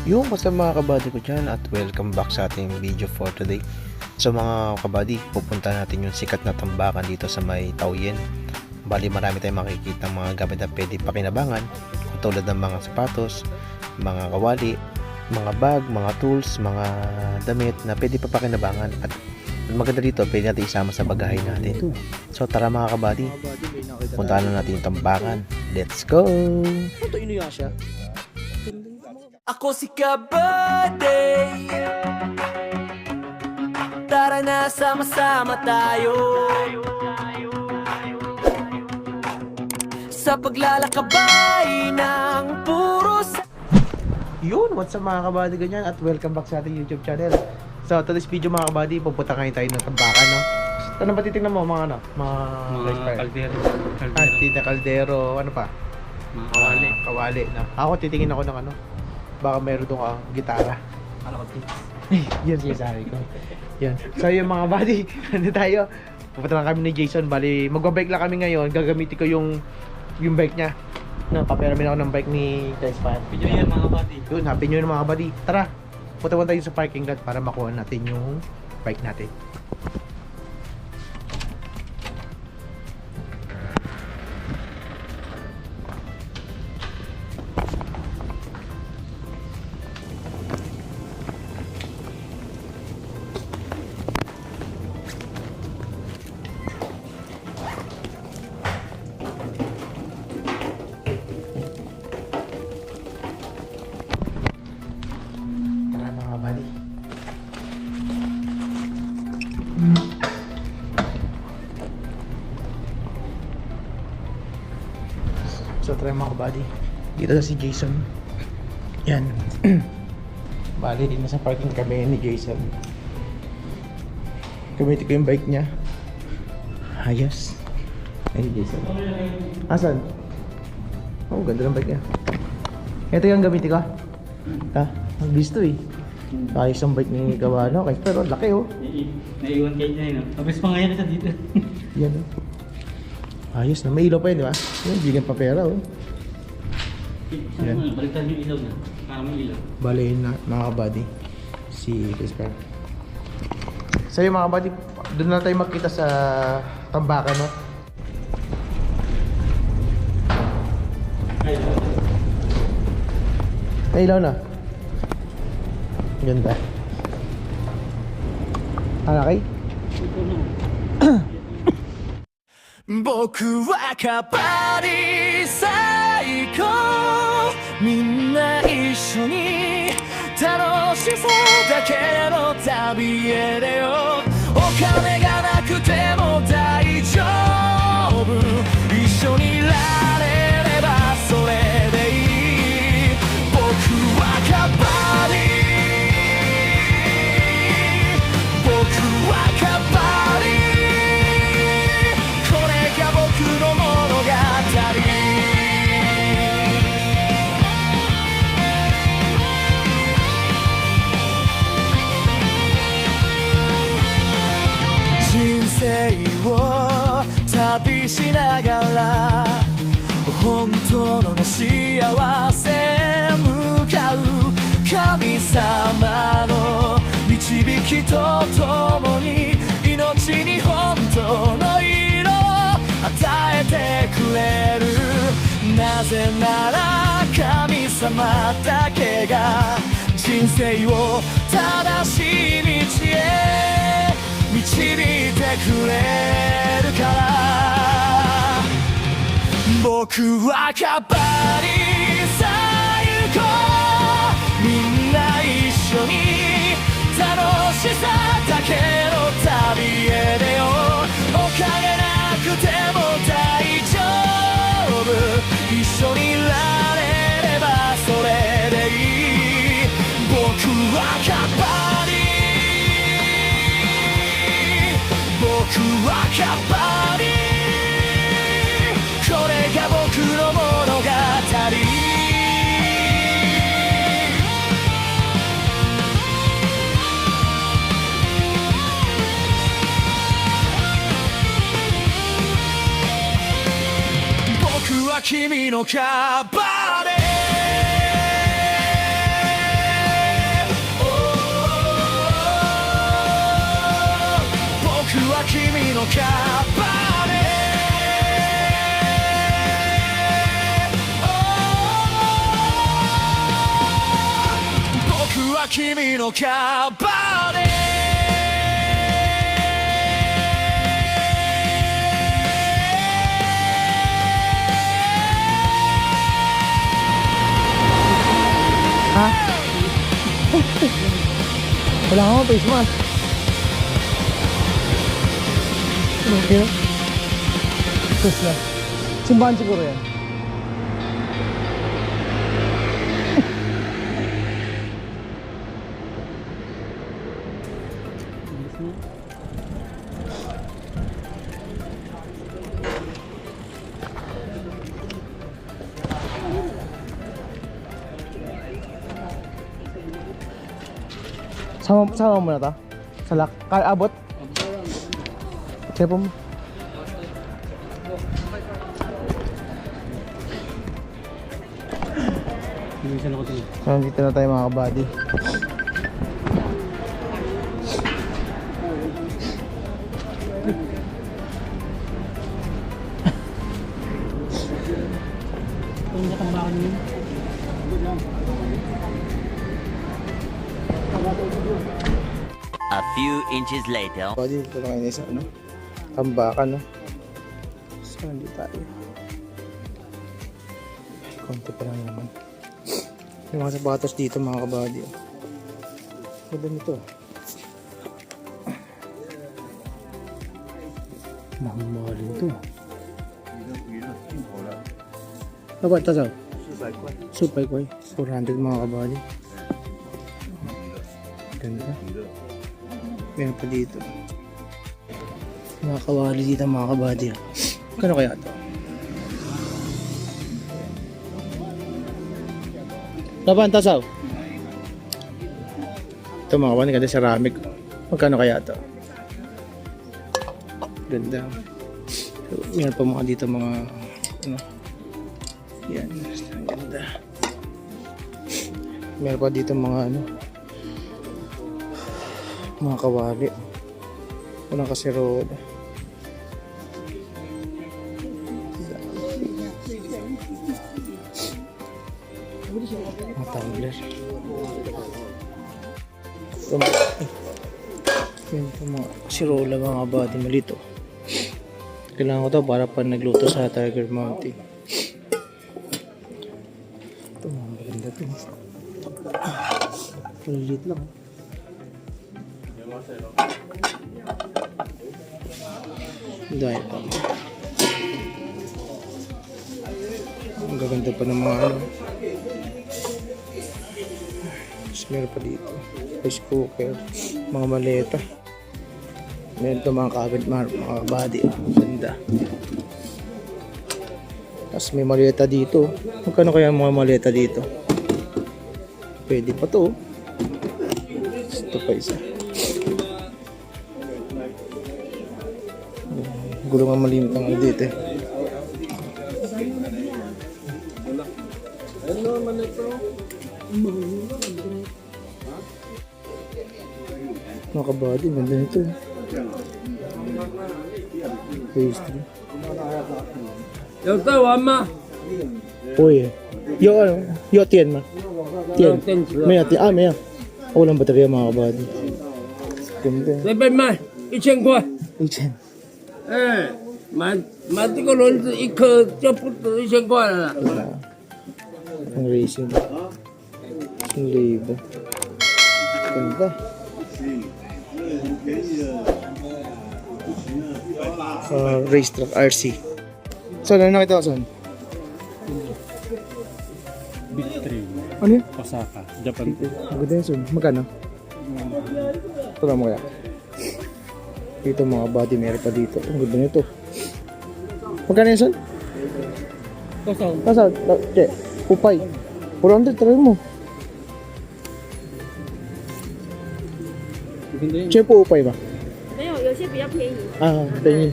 Yung basta mga kabady ko dyan at welcome back sa ating video for today. So mga kabady, pupunta natin yung sikat na tambakan dito sa may Taoyuan. Bali marami tayong makikita mga gamit na pwede pakinabangan, tulad ng mga sapatos, mga kawali, mga bag, mga tools, mga damit na pwede pa pakinabangan. At maganda dito, pwede natin isama sa bagahe natin. So tara mga kabady, puntahan na natin yung tambakan. Let's go! Ito Inuyasha. Ako si Kabady, tara na sama-sama tayo sa paglalakabay ng puros. Yun, what's up mga kabady ganyan at welcome back sa ating YouTube channel. So today's video mga kabady, pupunta ngayon tayo ng tambakan, no? Ano ba titignan mo mga ano? Mga Kaldero. At tita kaldero, ano pa? Mga kawali. Kawali na. Ako titingin ako ng ano? Baka meron doon gitara. Ano ko Yan sinasabi ko. Yan. So yung mga buddy, ano tayo? Pupunta lang kami ni Jason. Bali, magbabike lang kami ngayon. Gagamitin ko yung bike niya. No, paperamin ako ng bike ni Tespan. Video yan mga buddy. Yun, happy new year mga buddy. Tara, punta tayo sa parking lot para makuha natin yung bike natin. Tara mga buddy. So try mga buddy. Dito na si Jason. Yan. Bali din sa parking kami ni Jason. Gamitin ko yung bike niya. Ayos. Ay Jason. Asan? Oh, ganda ng bike niya. Ito yung gamitin ko. Ha? Ang bisto eh. Ayos ang bike ni Kawano. Pero laki oh. Naiwan kayo dyan, no? Tapos pa ngayon ito dito. Yan oh. Ayos na. May ilaw pa yun, di ba? Yan, bigyan pa pera oh. Yan. Baliktad yung ilaw na. Para may ilaw. Bale yun na, mga kabady. Si Chris. So yung mga kabady, doon na tayo makita sa tambakan, no? May ilaw na. Ganda. Okay? 僕はカバディ最高みんな一緒に楽しさだけの旅へ出ようお金がなくても大丈夫一緒にいられればそれでいい僕はカバディ僕はカバディ僕の物語人生を旅しながら本当の幸せへ向かう神様の導きとともに命に本当の色与えてくれるなぜなら神様だけが人生を正しい道へ導いてくれるから僕はカバディ最高みんな一緒に楽しさだけの旅へ出ようお金なくても大丈夫一緒にいられればそれでいい僕はカバディ僕はカバディこれが僕の物語君のカバーでカバネ僕は君のカバネHa? Wala akong face mask. Okay. Sus lang. Simbahan siguro yan. Sama mo na to? Sa lak? Abot? Tepo mo. Minsan ako ito. Nandito na tayo mga kabady. Itong natambakan yun. A few inches later. Kabady, dito lang kayo sa ano? Tambakan, no? Saan di tayo? Konti pa lang naman. Yung mga sapatos dito mga kabady. Ganda nito. Mahalin to. Apa ito sa? Supay ko. 400 mga kabady. Ganda. Meron pa dito. Mga kawali dito mga kabady. Kano kaya ito? Laban tasaw. Ito mga kabady, ganda ceramic. Magkano kaya ito? Ganda. So, meron pa mga dito mga ano. Yan. Ganda. Meron pa dito mga ano. Mga kawali. Unang kaserola. Mga tumbler. Yan ito mga kaserola mga kabady. Malito. Kailangan ko to para pa nagluto sa Tiger Mountain. Ito mga maganda to. Palit lang. Dahil pa. Ang gaganda pa ng mga ano. Tapos meron pa dito. Rice cooker. Mga maleta. Meron ito mga kabit, mga body. Ganda. Tapos may maleta dito. Magkano kaya mga maleta dito? Pwede pa to. Ito pa isa. Gulong ang malimit ang ano dito eh. Mga kabady, ganda nito. Pastry. Yo tao ama. Uy, yo ano? Yo tien ma. Tien. Maya tien. Ah, maya. Walang baterya mga kabady. Ganda. 随便卖1000块。 Ichen. 哎，买这个轮子一颗就不止1000块了啦。 Ang racing. Ang libo. Ganda. Racetrack RC. Saan na nakita ko saan? Big 3. Ano yun? Osaka, Japan. Maganda yun saan. Magkano? Ito lang mo kaya. Dito mga body meron pa dito. Ang ganda nito. Magkano yun saan? Kosaw. Kasal? Che, upay. 400 try mo. Maganda yun. Che po upay ba? 没有，有些比较便宜。 Ah,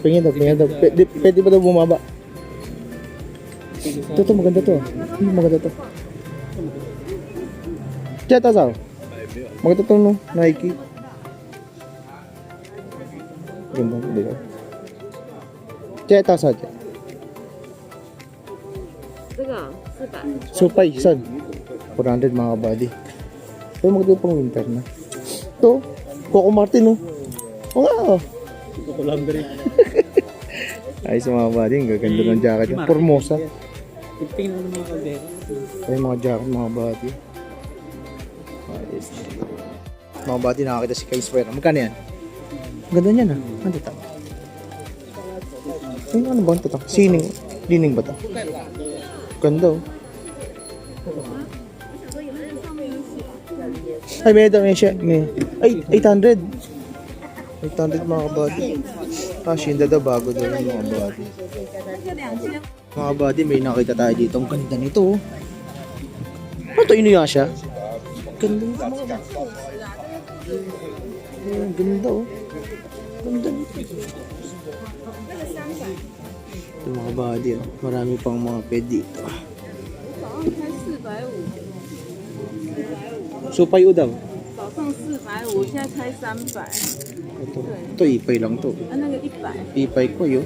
pingin daw. Pwede ba daw bumaba? Ito, maganda to. Maganda to. Che, tasaw. Maganda to no, Nike. Ganda, hindi ka. Che, ito sa che. 这个400， Supay, saan? 400 mga kabady. Ito maganda pang winter na. Ito, Coco Martin, oh. Oo nga, oh. Ito lang rin. Ayos mga kabady, ang gaganda ng jacket niya. Formosa. Tingnan ng mga kaldero. Ay, mga jacket, mga kabady. Ayos. Mga kabady, nakakita si Kai Swear. Magkano yan? Ang ganda niyan, ah. Ano ito? Ay, ano ba ito? Sining. Lining ba ito? Ganda, oh. Ay, may daw, may siya. May. Ay, 800. 800 mga kabady. Ah, Shinda daw, bago daw yung mga kabady. Mga kabady, may nakita tayo dito. Ang ganda nito, oh. Ano ito, Inuyasha? Ganda nito, mga kabady. Ay, ang ganda, oh. Ganda nito. Ito mga kabady, oh. Marami pang mga ped dito. 早上才450， Supay o daw. 早上450，现在才300， Ito ipay lang to. 那个100， Ipay ko yun.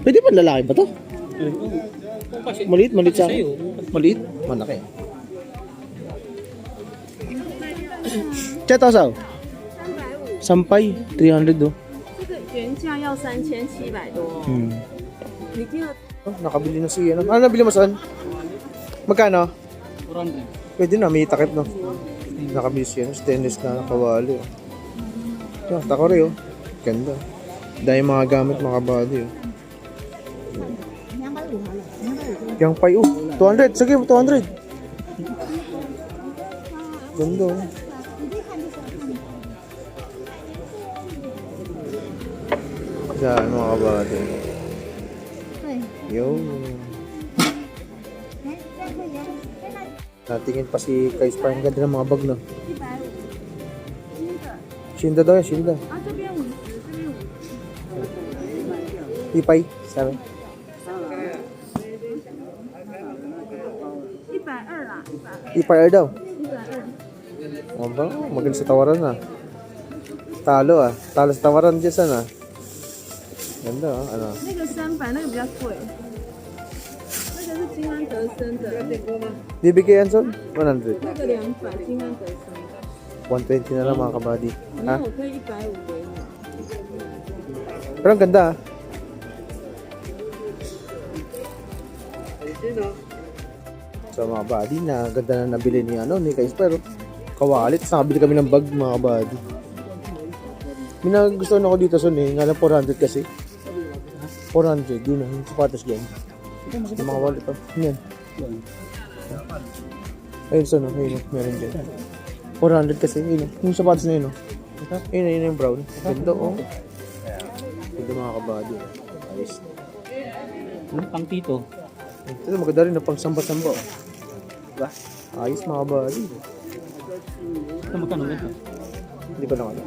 Pwede ba lalaki ba to? Maliit sa maliit? Malaki. Chata sao? 350， Sampay, 300 do. 这个原价要3700多， 你听了 Oh, nakabili na si ano. Ano nabili mo saan? Magkano? 400. Pwede na, may takip no. Nakabili siya, stainless na kawali. Oh. Yan, takore oh. Ganda. Dahil mga gamit, mga body oh. Yang pay oh. 200, sige 200. Ganda oh. Yan mga body. Yo. Natingin pa si Kai Spar. Ang ganda ng mga bag no. 150，新的 Shinda daw yan, Shinda. 啊，这边50，这边50， Ipay, sabi. 120啦，120， Ipay daw. 120。 Aba, magaling sa tawaran ah. Talo ah. Talo sa tawaran dyan sana. Ganda ah. Ano? 那个300，那个比较贵，那个是金安德森的， Bibigay yan son? 100. 那个200，金安德森的。 120 na lang mga kabady. 那 Ha? 我可以150给你。 Pero ang ganda ah. So mga buddy, na ganda na nabili ni ano ni Kais pero kawalit. Tapos nakabili kami ng bag mga buddy. May nagustuhan ako dito son eh. Nga lang 400 kasi. 400 yun ah. Yung sapatos dyan. Yung mga wallet oh. Yan. Ayun son oh. Ayun oh. Meron dyan. 400 kasi. Ayun oh. Yung sapatos na yun oh. Ayun ayun yung brown. Ganda oh. Ganda mga kabady. Ayos. Pang tito. Ito maganda rin na pang samba-samba oh. Diba? Ayos mga kabady. Ito magkano ito? Hindi ko na alam.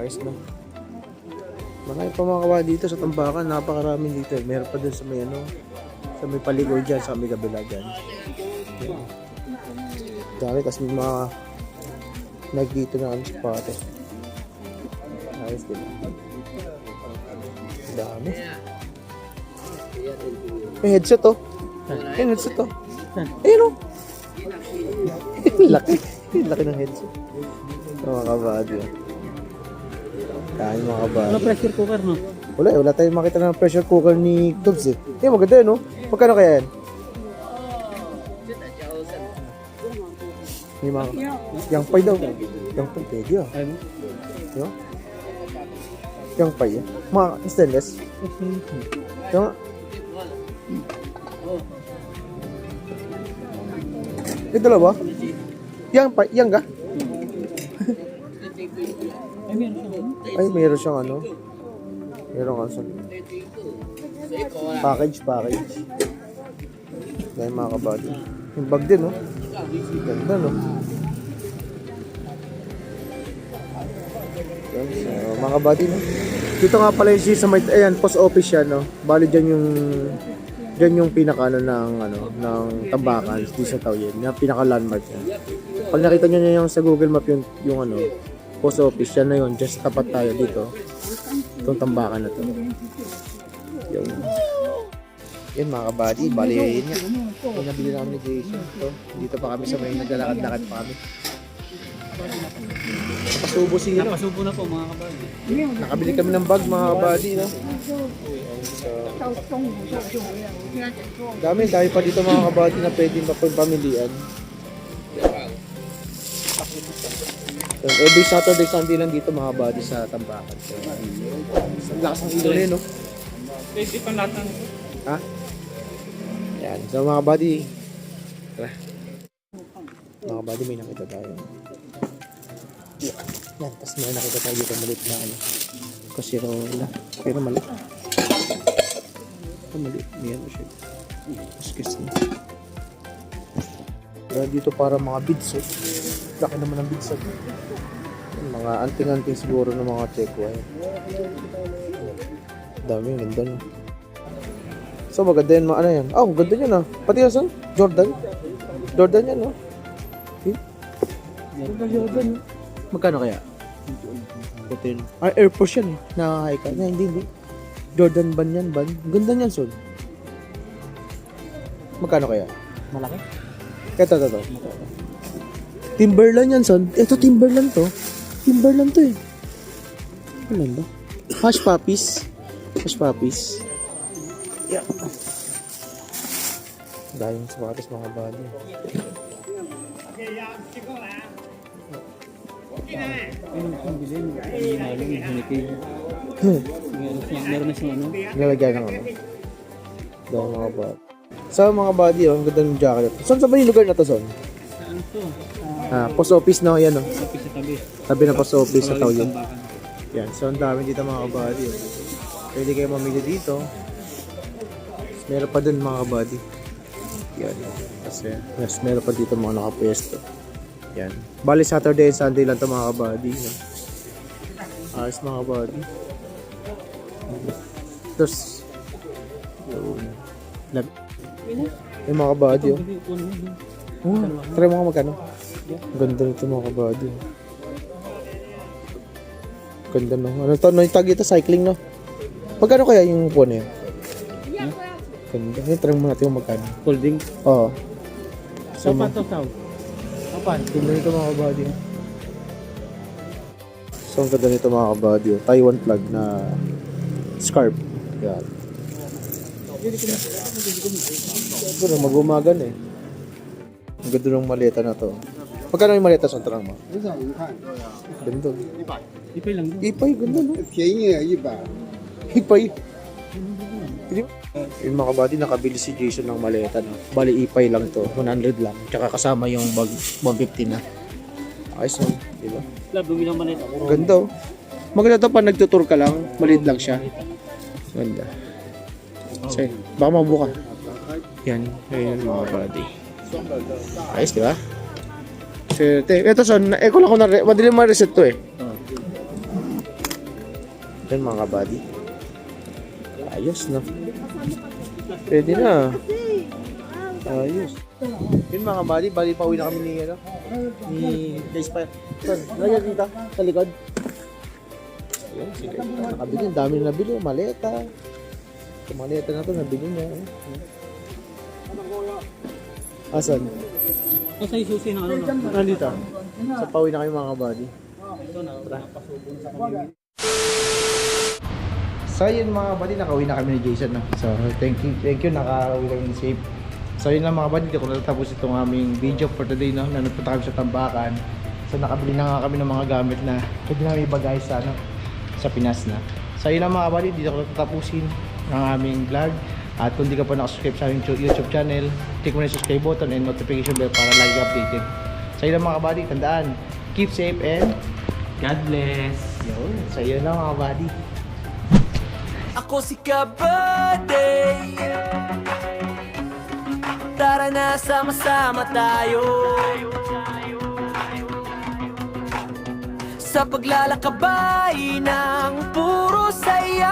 Ayos na. Marami pa mga kabady dito sa Tambakan. Napakarami dito. Meron pa din sa may ano. Sa may paligoy dyan. Sa may kabila dyan. Dami kasi may mga nagdito na kami sa pate. Ayos din. Dami. May headset oh. May headset oh. Ayun oh. Laki. Laki ng headset. Mga kabady oh. Dami mga kabady. Ano pressure cooker no? Wala tayong makita ng pressure cooker ni Tubbs eh. Maganda yun, no? Magkano kaya yan? May mga... Yang pay daw. Yang pay, pwede ah. Ayaw mo? Yung? Yang pay eh. Mga stainless. Yung nga. Ito dalawa? Yang pay, yang ka? Ay, meron siyang ano. Meron ka sa package. Dahil mga kabady. Yung bag din, no? Ganda, no? Yan, so, mga kabady, no? Dito nga pala yung sa may, ayan, post office yan, no? Bali dyan yung pinaka, ano, ng Tambakan, di sa Taoyuan. Yung pinaka landmark yan. Pag nakita nyo yung sa Google Map yung ano, Post office, yan na yun. Just tapat tayo dito. Itong tambakan na to. Yung... Yan mga kabady, bali yun nga. Yung nabili namin ni Jason. So, dito pa kami sa may naglalakad-lakad pa kami. Napasubo sila. Napasubo na po mga kabady. Nakabili kami ng bag mga kabady. No? Dami pa dito mga kabady na pwede mapagpamilian. So, every Saturday, Sunday lang dito mga kabady sa Tambakan. So, ang lakas ng ilon no? Pwede pa lahat ng... Ha? Yan. So mga buddy. Tara. Mga buddy, may nakita tayo. Yan. Tapos may nakita tayo dito maliit na ano. Kasirola. Pero maliit. Ito maliit. Yan siya. Excuse me. Kaya dito para mga beads. Oh. Laki naman ng beads. Mga anting-anting siguro ng mga checkwa. Dami. Ganda no. So maganda yan, ano yan? Oh, ganda yan ah. Pati yan, Jordan. Jordan yan, no? Okay. Jordan. Magkano kaya? Hotel. Ah, Air Force yan eh. Nakakahay ka. Hindi. Jordan ban yan, ban. Ganda yan, Son. Magkano kaya? Malaki? Ito. Timberland yan, Son. Ito, Timberland to. Timberland to eh. Ano ba? Hush puppies. Yeah. Dahil sa sapatos mga bali. Ang bilhin. Meron na siyang ano. Nilalagyan ng ano. Dahil mga bali. Sa mga body, oh, ang ganda ng jacket. Saan sa ba yung lugar na to, Son? Ano to? Post office no, yan oh. Office sa tabi. Tabi na post office sa tao yun. Tambakan. Yan, so ang dami dito mga kabady. Oh. Pwede kayo mamili dito. Meron pa dun mga kabady. Yan. Kasi, yes, meron pa dito mga nakapwesto. Yan. Bali Saturday and Sunday lang ito mga kabady. No? Ayos mga kabady. Tapos, yung mga kabady. Oh. Try mo nga magkano. Ganda nito mga kabady. Ganda no. Ano to? No, yung tag ito, cycling no. Magkano kaya yung phone na yun? Ganda. Try mo natin yung magkano. Folding. Oo. So, Saw. Apan, ganda nito mga kabady. So, ang ganda nito mga kabady. Taiwan plug na scarf. Yan. Ito na, mag-umagan eh. Ang ganda ng maleta na to. Magkano yung maleta sa tarang mo? Ganda. Ipay lang doon. Ipay, ganda no? 便宜100。 Ipay. Yung mga kabady, nakabili si Jason ng maleta no? Bali ipay lang to, 100 lang. Tsaka kasama yung bag 150 na. Ayos no, di ba? Lab, bumili ng manita. Ganda oh. Maganda to pa nagtutour ka lang, maliit lang siya. Ganda. So, baka mabuka. Yan, ayun mga kabady. Ayos, di ba? So, ito son, ko lang ko na, madilim ma-reset to eh. Yan mga kabady. Ayos na. Pwede na. Ayos. Yun mga kabady, bali pauwi na kami ni, ano, ni Dayspa. Son, lagyan dito, sa likod. Ayun, sige. Nakabili, ang dami na nabili. Maleta. Yung maleta na to, nabili niya. Asan? Asa yung susi ng ano na? Nandito. Sa pauwi na kayo mga kabady. Ito na. Napasubong sa kami. So yun mga buddy, nakauwi na kami ni Jason no? So thank you, nakauwi kami safe. So yun lang mga buddy, hindi ko natatapos itong aming video for today no? Na nagpunta kami sa Tambakan. So nakabili na nga kami ng mga gamit na pwede namin ibagay sa, ano, sa Pinas na. So yun lang mga buddy, dito ko natatapusin ang aming vlog. At kung di ka pa nakasubscribe sa aming YouTube channel, click mo na yung subscribe button and notification bell para lagi updated. So yun lang mga buddy, tandaan, keep safe and God bless. yun. So yun lang mga buddy. Ako si Kabady. Tara na, sama-sama tayo sa paglalakabay ng puro saya.